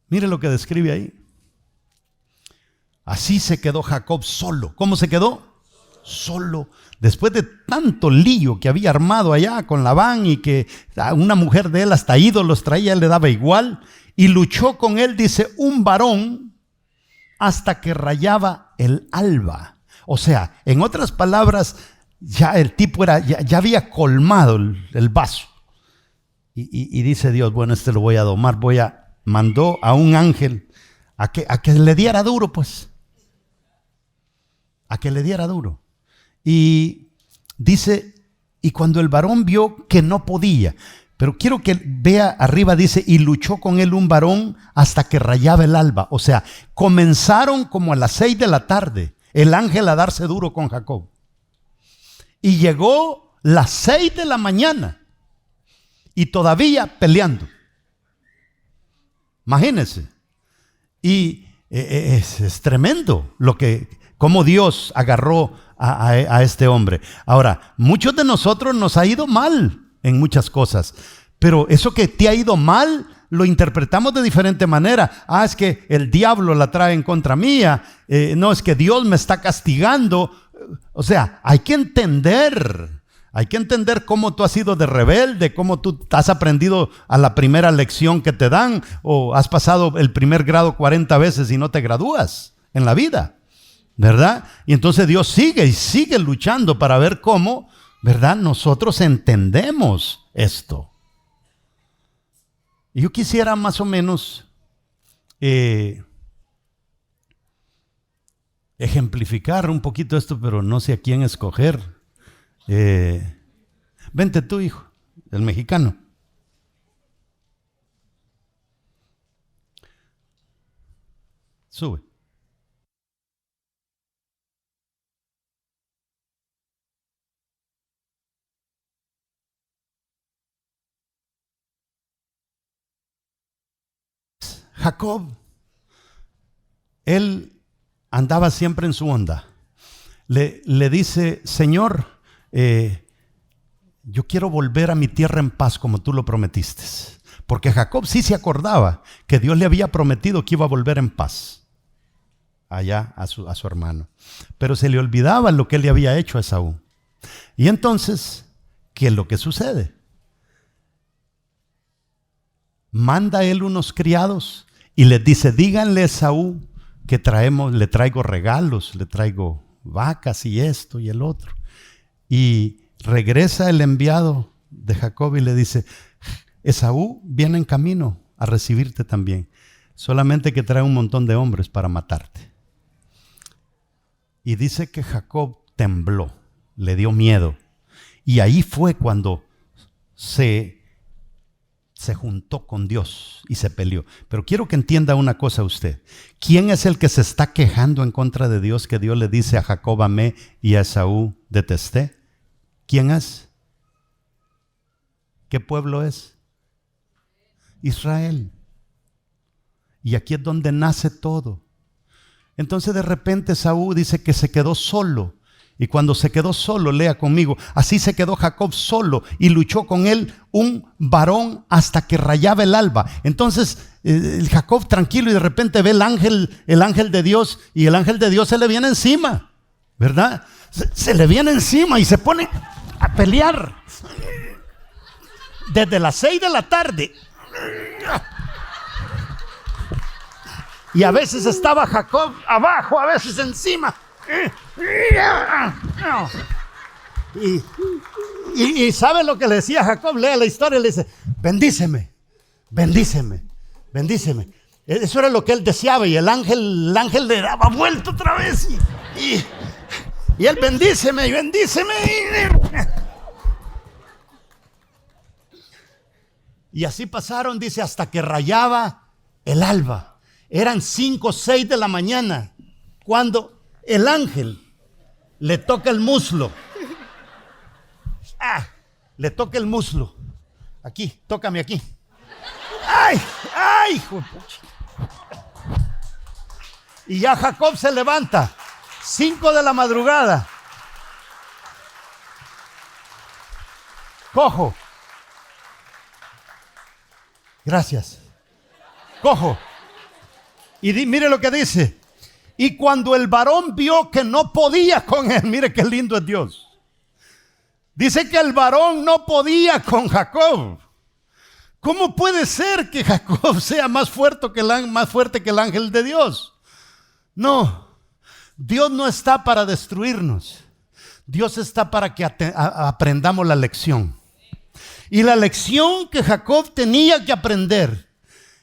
Mire lo que describe ahí. Así se quedó Jacob solo. ¿Cómo se quedó? Solo. Después de tanto lío que había armado allá con Labán y que una mujer de él hasta ídolos traía, él le daba igual. Y luchó con él, dice, un varón hasta que rayaba el alba. O sea, en otras palabras, ya el tipo ya había colmado el vaso. Y dice Dios, bueno, lo voy a domar. Mandó a un ángel a que le diera duro, pues. A que le diera duro. Y dice, y cuando el varón vio que no podía, pero quiero que vea arriba, dice, y luchó con él un varón hasta que rayaba el alba. O sea, comenzaron como a las 6 de la tarde el ángel a darse duro con Jacob. Y llegó las 6 de la mañana y todavía peleando. Imagínense. Y es tremendo cómo Dios agarró a este hombre. Ahora, muchos de nosotros nos ha ido mal en muchas cosas, pero eso que te ha ido mal lo interpretamos de diferente manera. Es que el diablo la trae en contra mía. No, es que Dios me está castigando. O sea, hay que entender cómo tú has sido de rebelde, cómo tú has aprendido a la primera lección que te dan, o has pasado el primer grado 40 veces y no te gradúas en la vida, ¿verdad? Y entonces Dios sigue luchando para ver cómo, ¿verdad?, nosotros entendemos esto. Y yo quisiera más o menos ejemplificar un poquito esto, pero no sé a quién escoger. Vente tú, hijo, el mexicano. Sube. Jacob, él andaba siempre en su onda. Le dice, Señor, yo quiero volver a mi tierra en paz como tú lo prometiste. Porque Jacob sí se acordaba que Dios le había prometido que iba a volver en paz allá a su hermano. Pero se le olvidaba lo que él le había hecho a Esaú. Y entonces, ¿qué es lo que sucede? Manda él unos criados y les dice, díganle a Esaú que le traigo regalos, le traigo vacas y esto y el otro. Y regresa el enviado de Jacob y le dice, Esaú viene en camino a recibirte también, solamente que trae un montón de hombres para matarte. Y dice que Jacob tembló, le dio miedo, y ahí fue cuando se juntó con Dios y se peleó. Pero quiero que entienda una cosa usted. ¿Quién es el que se está quejando en contra de Dios, que Dios le dice a Jacob amé y a Esaú detesté? ¿Quién es? ¿Qué pueblo es? Israel. Y aquí es donde nace todo. Entonces de repente Esaú dice que se quedó solo. Y cuando se quedó solo, lea conmigo, así se quedó Jacob solo y luchó con él un varón hasta que rayaba el alba. Entonces Jacob tranquilo y de repente ve el ángel de Dios, y el ángel de Dios se le viene encima, ¿verdad? Se le viene encima y se pone a pelear desde las 6 de la tarde. Y a veces estaba Jacob abajo, a veces encima. Y ¿sabe lo que le decía Jacob? Lea la historia y le dice: bendíceme, bendíceme, bendíceme. Eso era lo que él deseaba, y el ángel le daba vuelta otra vez. Y él: bendíceme, bendíceme. Y así pasaron, dice, hasta que rayaba el alba. Eran 5 o 6 de la mañana cuando el ángel le toca el muslo. Le toca el muslo. Aquí, tócame aquí. ¡Ay! ¡Ay! Hijo de pucha! Y ya Jacob se levanta. 5 de la madrugada. Cojo. Gracias. Cojo. Y mire lo que dice: y cuando el varón vio que no podía con él, mire qué lindo es Dios. Dice que el varón no podía con Jacob. ¿Cómo puede ser que Jacob sea más fuerte que el ángel de Dios? No, Dios no está para destruirnos. Dios está para que aprendamos la lección. Y la lección que Jacob tenía que aprender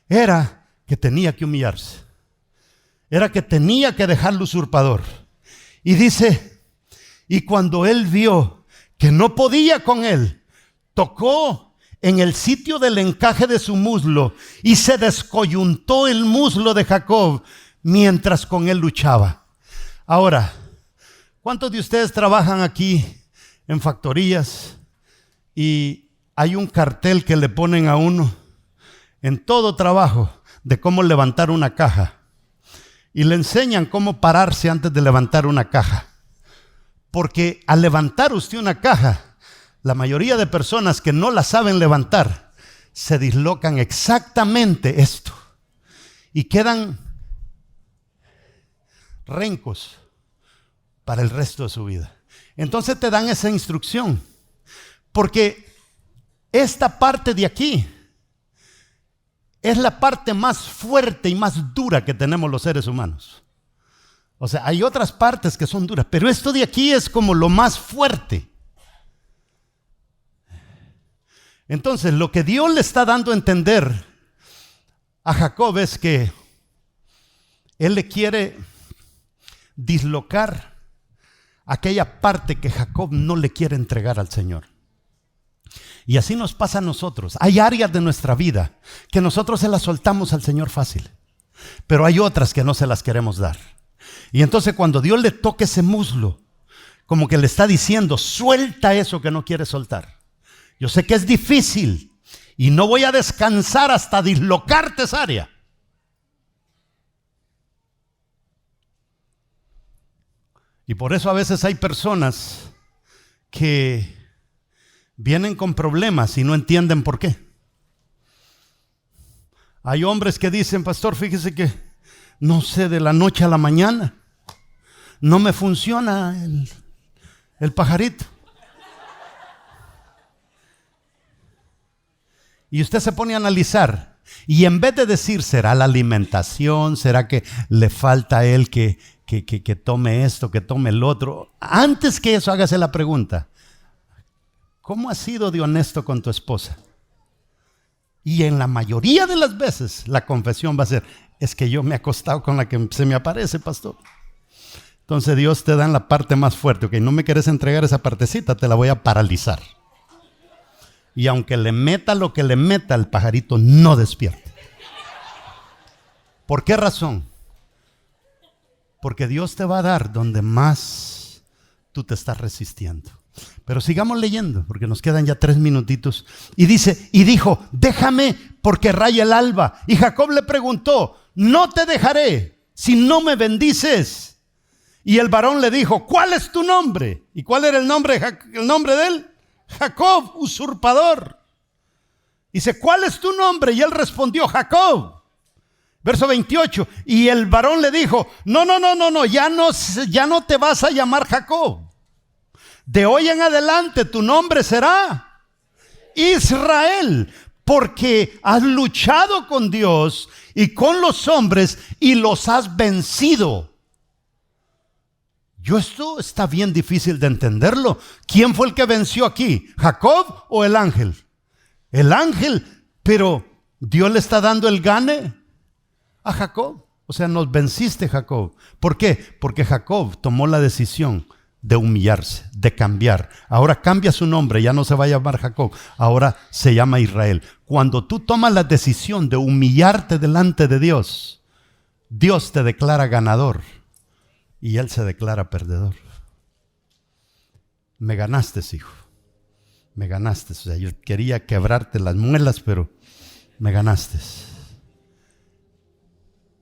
era que tenía que humillarse. Era que tenía que dejar al usurpador. Y dice: y cuando él vio que no podía con él, tocó en el sitio del encaje de su muslo y se descoyuntó el muslo de Jacob mientras con él luchaba. Ahora, ¿cuántos de ustedes trabajan aquí en factorías y hay un cartel que le ponen a uno en todo trabajo de cómo levantar una caja? Y le enseñan cómo pararse antes de levantar una caja. Porque al levantar usted una caja, la mayoría de personas que no la saben levantar, se dislocan exactamente esto. Y quedan rencos para el resto de su vida. Entonces te dan esa instrucción. Porque esta parte de aquí es la parte más fuerte y más dura que tenemos los seres humanos. O sea, hay otras partes que son duras, pero esto de aquí es como lo más fuerte. Entonces, lo que Dios le está dando a entender a Jacob es que Él le quiere dislocar aquella parte que Jacob no le quiere entregar al Señor. Y así nos pasa a nosotros. Hay áreas de nuestra vida que nosotros se las soltamos al Señor fácil, pero hay otras que no se las queremos dar. Y entonces cuando Dios le toca ese muslo, como que le está diciendo: suelta eso que no quieres soltar. Yo sé que es difícil y no voy a descansar hasta dislocarte esa área. Y por eso a veces hay personas que vienen con problemas y no entienden por qué. Hay hombres que dicen: pastor, fíjese que no sé, de la noche a la mañana no me funciona el pajarito. Y usted se pone a analizar, y en vez de decir: ¿será la alimentación? ¿Será que le falta a él que tome esto, que tome el otro? Antes que eso, hágase la pregunta: ¿cómo has sido de honesto con tu esposa? Y en la mayoría de las veces la confesión va a ser: es que yo me he acostado con la que se me aparece, pastor. Entonces Dios te da en la parte más fuerte. Ok, no me quieres entregar esa partecita, te la voy a paralizar. Y aunque le meta lo que le meta, el pajarito no despierta. ¿Por qué razón? Porque Dios te va a dar donde más tú te estás resistiendo. Pero sigamos leyendo, porque nos quedan ya 3 minutitos. Y dice: y dijo: déjame, porque raya el alba. Y Jacob le preguntó: no te dejaré si no me bendices. Y el varón le dijo: ¿cuál es tu nombre? ¿Y cuál era el nombre de él? Jacob, usurpador. Dice: ¿cuál es tu nombre? Y él respondió: Jacob. Verso 28. Y el varón le dijo: no, ya no te vas a llamar Jacob. De hoy en adelante tu nombre será Israel, porque has luchado con Dios y con los hombres y los has vencido. Esto está bien difícil de entenderlo. ¿Quién fue el que venció aquí? ¿Jacob o el ángel? El ángel, pero Dios le está dando el gane a Jacob. O sea, nos venciste, Jacob. ¿Por qué? Porque Jacob tomó la decisión de humillarse, de cambiar. Ahora cambia su nombre, ya no se va a llamar Jacob, ahora se llama Israel. Cuando tú tomas la decisión de humillarte delante de Dios, Dios te declara ganador y Él se declara perdedor. Me ganaste, hijo. Me ganaste. O sea, yo quería quebrarte las muelas, pero me ganaste.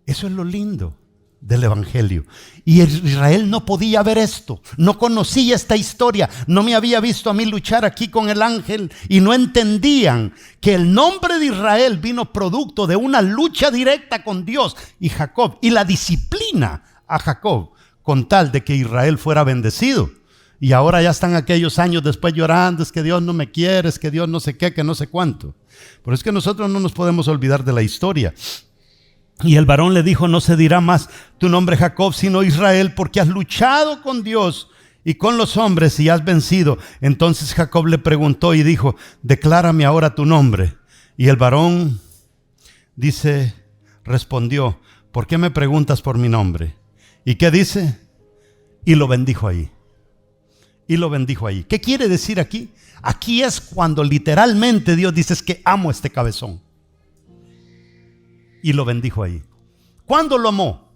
Eso es lo lindo del evangelio. Y Israel no podía ver esto, no conocía esta historia, no me había visto a mí luchar aquí con el ángel y no entendían que el nombre de Israel vino producto de una lucha directa con Dios y Jacob, y la disciplina a Jacob con tal de que Israel fuera bendecido. Y ahora ya están aquellos años después llorando, es que Dios no me quiere, es que Dios no sé qué, que no sé cuánto. Pero es que nosotros no nos podemos olvidar de la historia. Y el varón le dijo: no se dirá más tu nombre Jacob, sino Israel, porque has luchado con Dios y con los hombres y has vencido. Entonces Jacob le preguntó y dijo: declárame ahora tu nombre. Y el varón respondió: ¿por qué me preguntas por mi nombre? ¿Y qué dice? Y lo bendijo ahí. Y lo bendijo ahí. ¿Qué quiere decir aquí? Aquí es cuando literalmente Dios dice: es que amo a este cabezón. Y lo bendijo ahí. ¿Cuándo lo amó?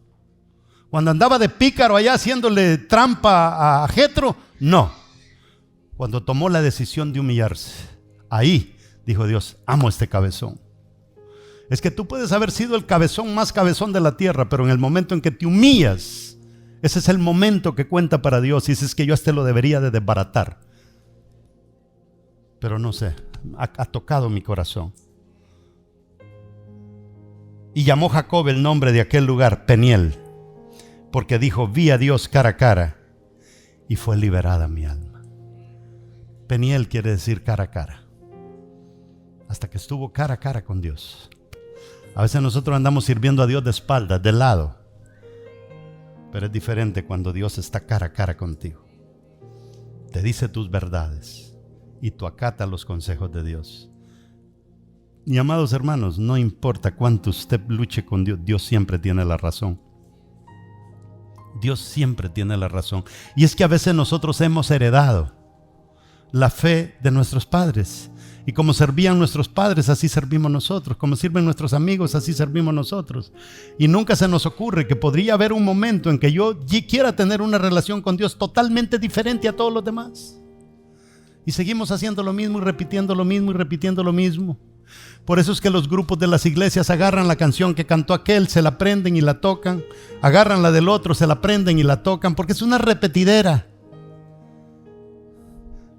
¿Cuando andaba de pícaro allá haciéndole trampa a Jetro? No. Cuando tomó la decisión de humillarse. Ahí dijo Dios: amo a este cabezón. Es que tú puedes haber sido el cabezón más cabezón de la tierra, pero en el momento en que te humillas, ese es el momento que cuenta para Dios. Y dices: que yo a este lo debería de desbaratar. Pero no sé, ha tocado mi corazón. Y llamó Jacob el nombre de aquel lugar Peniel, porque dijo: vi a Dios cara a cara y fue liberada mi alma. Peniel quiere decir cara a cara. Hasta que estuvo cara a cara con Dios. A veces nosotros andamos sirviendo a Dios de espaldas, de lado. Pero es diferente cuando Dios está cara a cara contigo. Te dice tus verdades y tú acatas los consejos de Dios. Y amados hermanos, no importa cuánto usted luche con Dios, Dios siempre tiene la razón. Dios siempre tiene la razón. Y es que a veces nosotros hemos heredado la fe de nuestros padres. Y como servían nuestros padres, así servimos nosotros. Como sirven nuestros amigos, así servimos nosotros. Y nunca se nos ocurre que podría haber un momento en que yo quiera tener una relación con Dios totalmente diferente a todos los demás. Y seguimos haciendo lo mismo y repitiendo lo mismo y repitiendo lo mismo. Por eso es que los grupos de las iglesias agarran la canción que cantó aquel, se la aprenden y la tocan. Agarran la del otro, se la aprenden y la tocan, porque es una repetidera.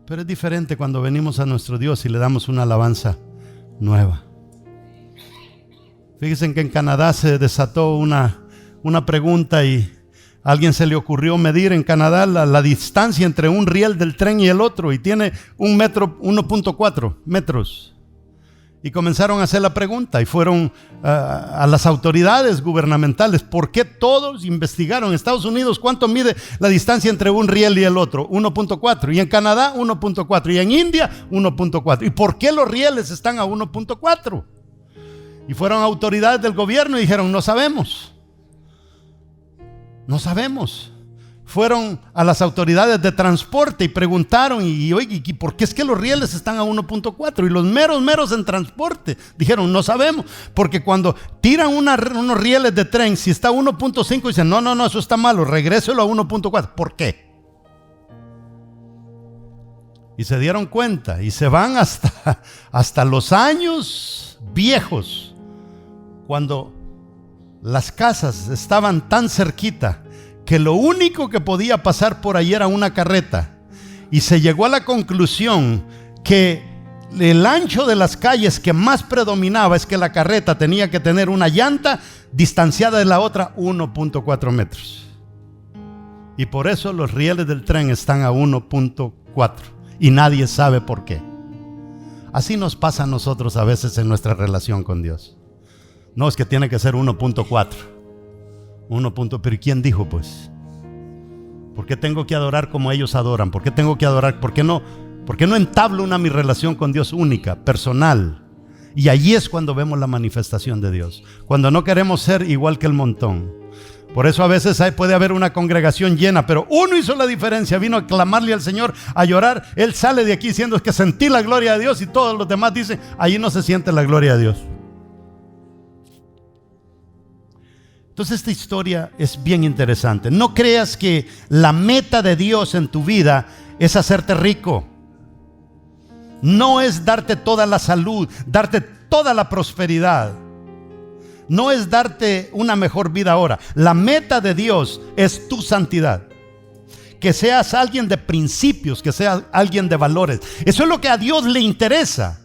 Pero es diferente cuando venimos a nuestro Dios y le damos una alabanza nueva. Fíjense que en Canadá se desató una pregunta y a alguien se le ocurrió medir en Canadá la distancia entre un riel del tren y el otro, y tiene 1.4 metros. Y comenzaron a hacer la pregunta y fueron a las autoridades gubernamentales. ¿Por qué todos investigaron? En Estados Unidos, ¿cuánto mide la distancia entre un riel y el otro? 1.4. Y en Canadá, 1.4. Y en India, 1.4. ¿Y por qué los rieles están a 1.4? Y fueron autoridades del gobierno y dijeron: no sabemos. No sabemos. Fueron a las autoridades de transporte y preguntaron, oye, ¿y por qué es que los rieles están a 1.4? Y los meros en transporte dijeron: no sabemos, porque cuando tiran unos rieles de tren, si está a 1.5, dicen: no, eso está malo, regréselo a 1.4. ¿Por qué? Y se dieron cuenta y se van hasta los años viejos, cuando las casas estaban tan cerquita que lo único que podía pasar por ahí era una carreta, y se llegó a la conclusión que el ancho de las calles que más predominaba es que la carreta tenía que tener una llanta distanciada de la otra 1.4 metros. Y por eso los rieles del tren están a 1.4 y nadie sabe por qué. Así nos pasa a nosotros a veces en nuestra relación con Dios. No, es que tiene que ser 1.4. Pero ¿y quién dijo pues? ¿Por qué tengo que adorar como ellos adoran? ¿Por qué tengo que adorar? ¿Por qué no entablo mi relación con Dios única, personal? Y allí es cuando vemos la manifestación de Dios. Cuando no queremos ser igual que el montón. Por eso a veces puede haber una congregación llena, pero uno hizo la diferencia, vino a clamarle al Señor, a llorar. Él sale de aquí diciendo que sentí la gloria de Dios, y todos los demás dicen, allí no se siente la gloria de Dios. Entonces esta historia es bien interesante. No creas que la meta de Dios en tu vida es hacerte rico. No es darte toda la salud, darte toda la prosperidad. No es darte una mejor vida ahora. La meta de Dios es tu santidad. Que seas alguien de principios, que seas alguien de valores. Eso es lo que a Dios le interesa.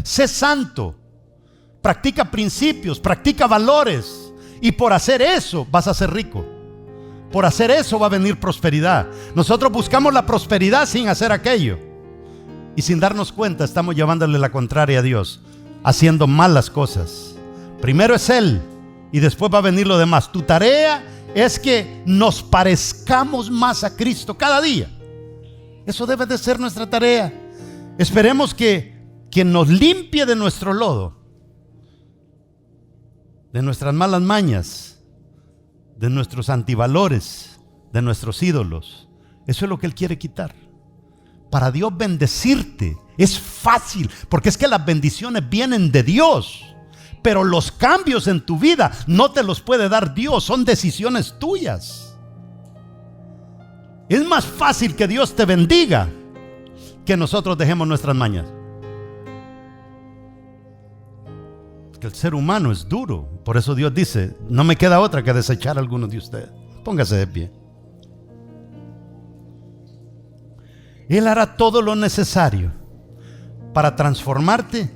Sé santo, practica principios, practica valores. Y por hacer eso vas a ser rico. Por hacer eso va a venir prosperidad. Nosotros buscamos la prosperidad sin hacer aquello. Y sin darnos cuenta estamos llevándole la contraria a Dios, haciendo malas cosas. Primero es Él y después va a venir lo demás. Tu tarea es que nos parezcamos más a Cristo cada día. Eso debe de ser nuestra tarea. Esperemos que nos limpie de nuestro lodo, de nuestras malas mañas, de nuestros antivalores, de nuestros ídolos. Eso es lo que Él quiere quitar. Para Dios bendecirte es fácil, porque es que las bendiciones vienen de Dios. Pero los cambios en tu vida no te los puede dar Dios, son decisiones tuyas. Es más fácil que Dios te bendiga que nosotros dejemos nuestras mañas. Porque el ser humano es duro. Por eso Dios dice, no me queda otra que desechar a algunos de ustedes. Póngase de pie. Él hará todo lo necesario para transformarte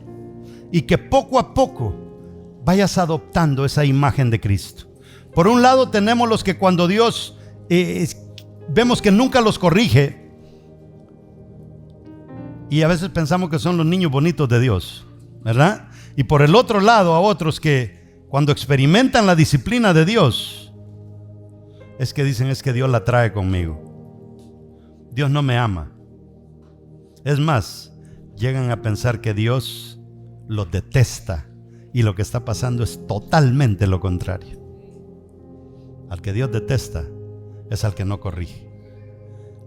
y que poco a poco vayas adoptando esa imagen de Cristo. Por un lado tenemos los que cuando Dios vemos que nunca los corrige, y a veces pensamos que son los niños bonitos de Dios, ¿verdad? Y por el otro lado a otros que cuando experimentan la disciplina de Dios es que dicen, es que Dios la trae conmigo, Dios no me ama. Es más, llegan a pensar que Dios los detesta. Y lo que está pasando es totalmente lo contrario. Al que Dios detesta es al que no corrige.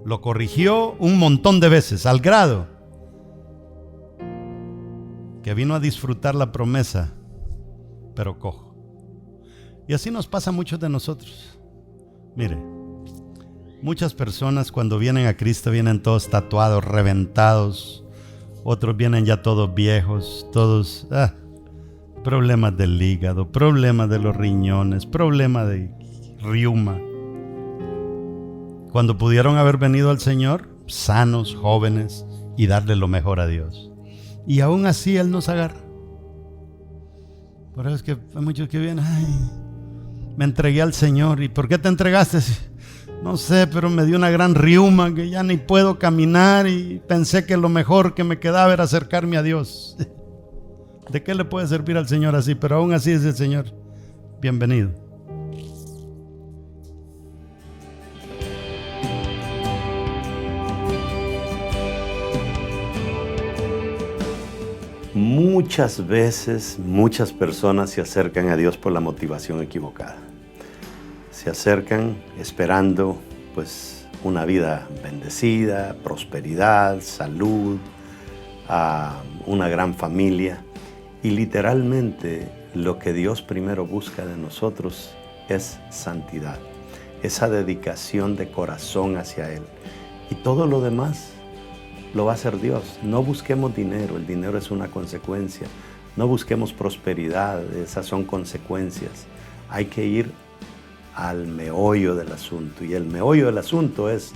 Lo corrigió un montón de veces, al grado que vino a disfrutar la promesa, pero cojo. Y así nos pasa a muchos de nosotros. Mire, muchas personas cuando vienen a Cristo vienen todos tatuados, reventados. Otros vienen ya todos viejos, todos... problemas del hígado, problemas de los riñones, problemas de riuma. Cuando pudieron haber venido al Señor, sanos, jóvenes, y darle lo mejor a Dios. Y aún así Él nos agarra. Por eso es que hay muchos que vienen, me entregué al Señor. ¿Y por qué te entregaste? No sé, pero me dio una gran riuma que ya ni puedo caminar y pensé que lo mejor que me quedaba era acercarme a Dios. ¿De qué le puede servir al Señor así? Pero aún así es el Señor, bienvenido. Muchas veces, muchas personas se acercan a Dios por la motivación equivocada. Se acercan esperando pues una vida bendecida, prosperidad, salud, una gran familia. Y literalmente lo que Dios primero busca de nosotros es santidad, esa dedicación de corazón hacia Él. Y todo lo demás lo va a hacer Dios. No busquemos dinero, el dinero es una consecuencia. No busquemos prosperidad, esas son consecuencias. Hay que ir al meollo del asunto. Y el meollo del asunto es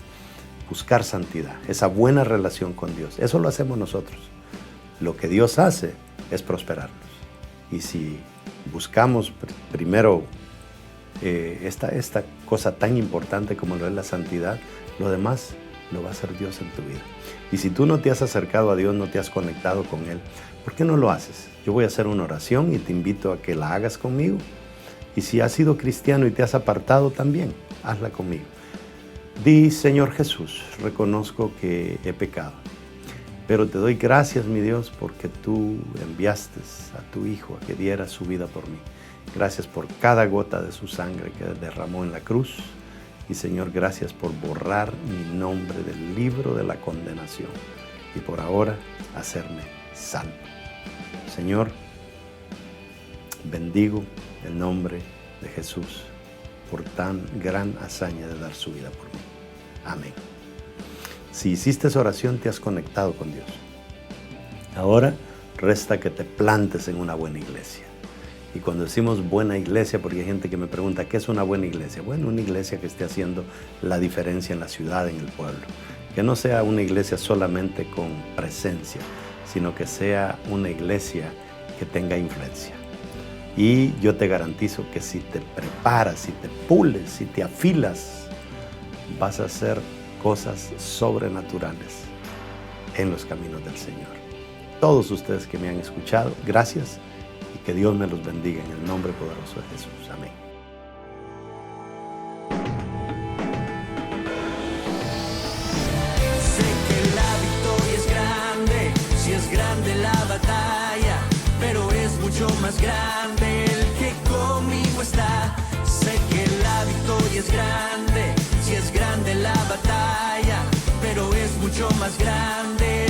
buscar santidad, esa buena relación con Dios. Eso lo hacemos nosotros. Lo que Dios hace es prosperarnos. Y si buscamos primero esta cosa tan importante como lo es la santidad, lo demás lo va a hacer Dios en tu vida. Y si tú no te has acercado a Dios, no te has conectado con Él, ¿por qué no lo haces? Yo voy a hacer una oración y te invito a que la hagas conmigo. Y si has sido cristiano y te has apartado también, hazla conmigo. Di: Señor Jesús, reconozco que he pecado, pero te doy gracias, mi Dios, porque tú enviaste a tu Hijo a que diera su vida por mí. Gracias por cada gota de su sangre que derramó en la cruz. Y Señor, gracias por borrar mi nombre del libro de la condenación y por ahora hacerme salvo. Señor, bendigo el nombre de Jesús por tan gran hazaña de dar su vida por mí. Amén. Si hiciste esa oración, te has conectado con Dios. Ahora resta que te plantes en una buena iglesia. Y cuando decimos buena iglesia, porque hay gente que me pregunta, ¿qué es una buena iglesia? Bueno, una iglesia que esté haciendo la diferencia en la ciudad, en el pueblo. Que no sea una iglesia solamente con presencia, sino que sea una iglesia que tenga influencia. Y yo te garantizo que si te preparas, si te pules, si te afilas, vas a hacer cosas sobrenaturales en los caminos del Señor. Todos ustedes que me han escuchado, gracias. Y que Dios me los bendiga en el nombre poderoso de Jesús. Amén. Sé que la victoria es grande, si es grande la batalla, pero es mucho más grande el que conmigo está. Sé que la victoria es grande, si es grande la batalla, pero es mucho más grande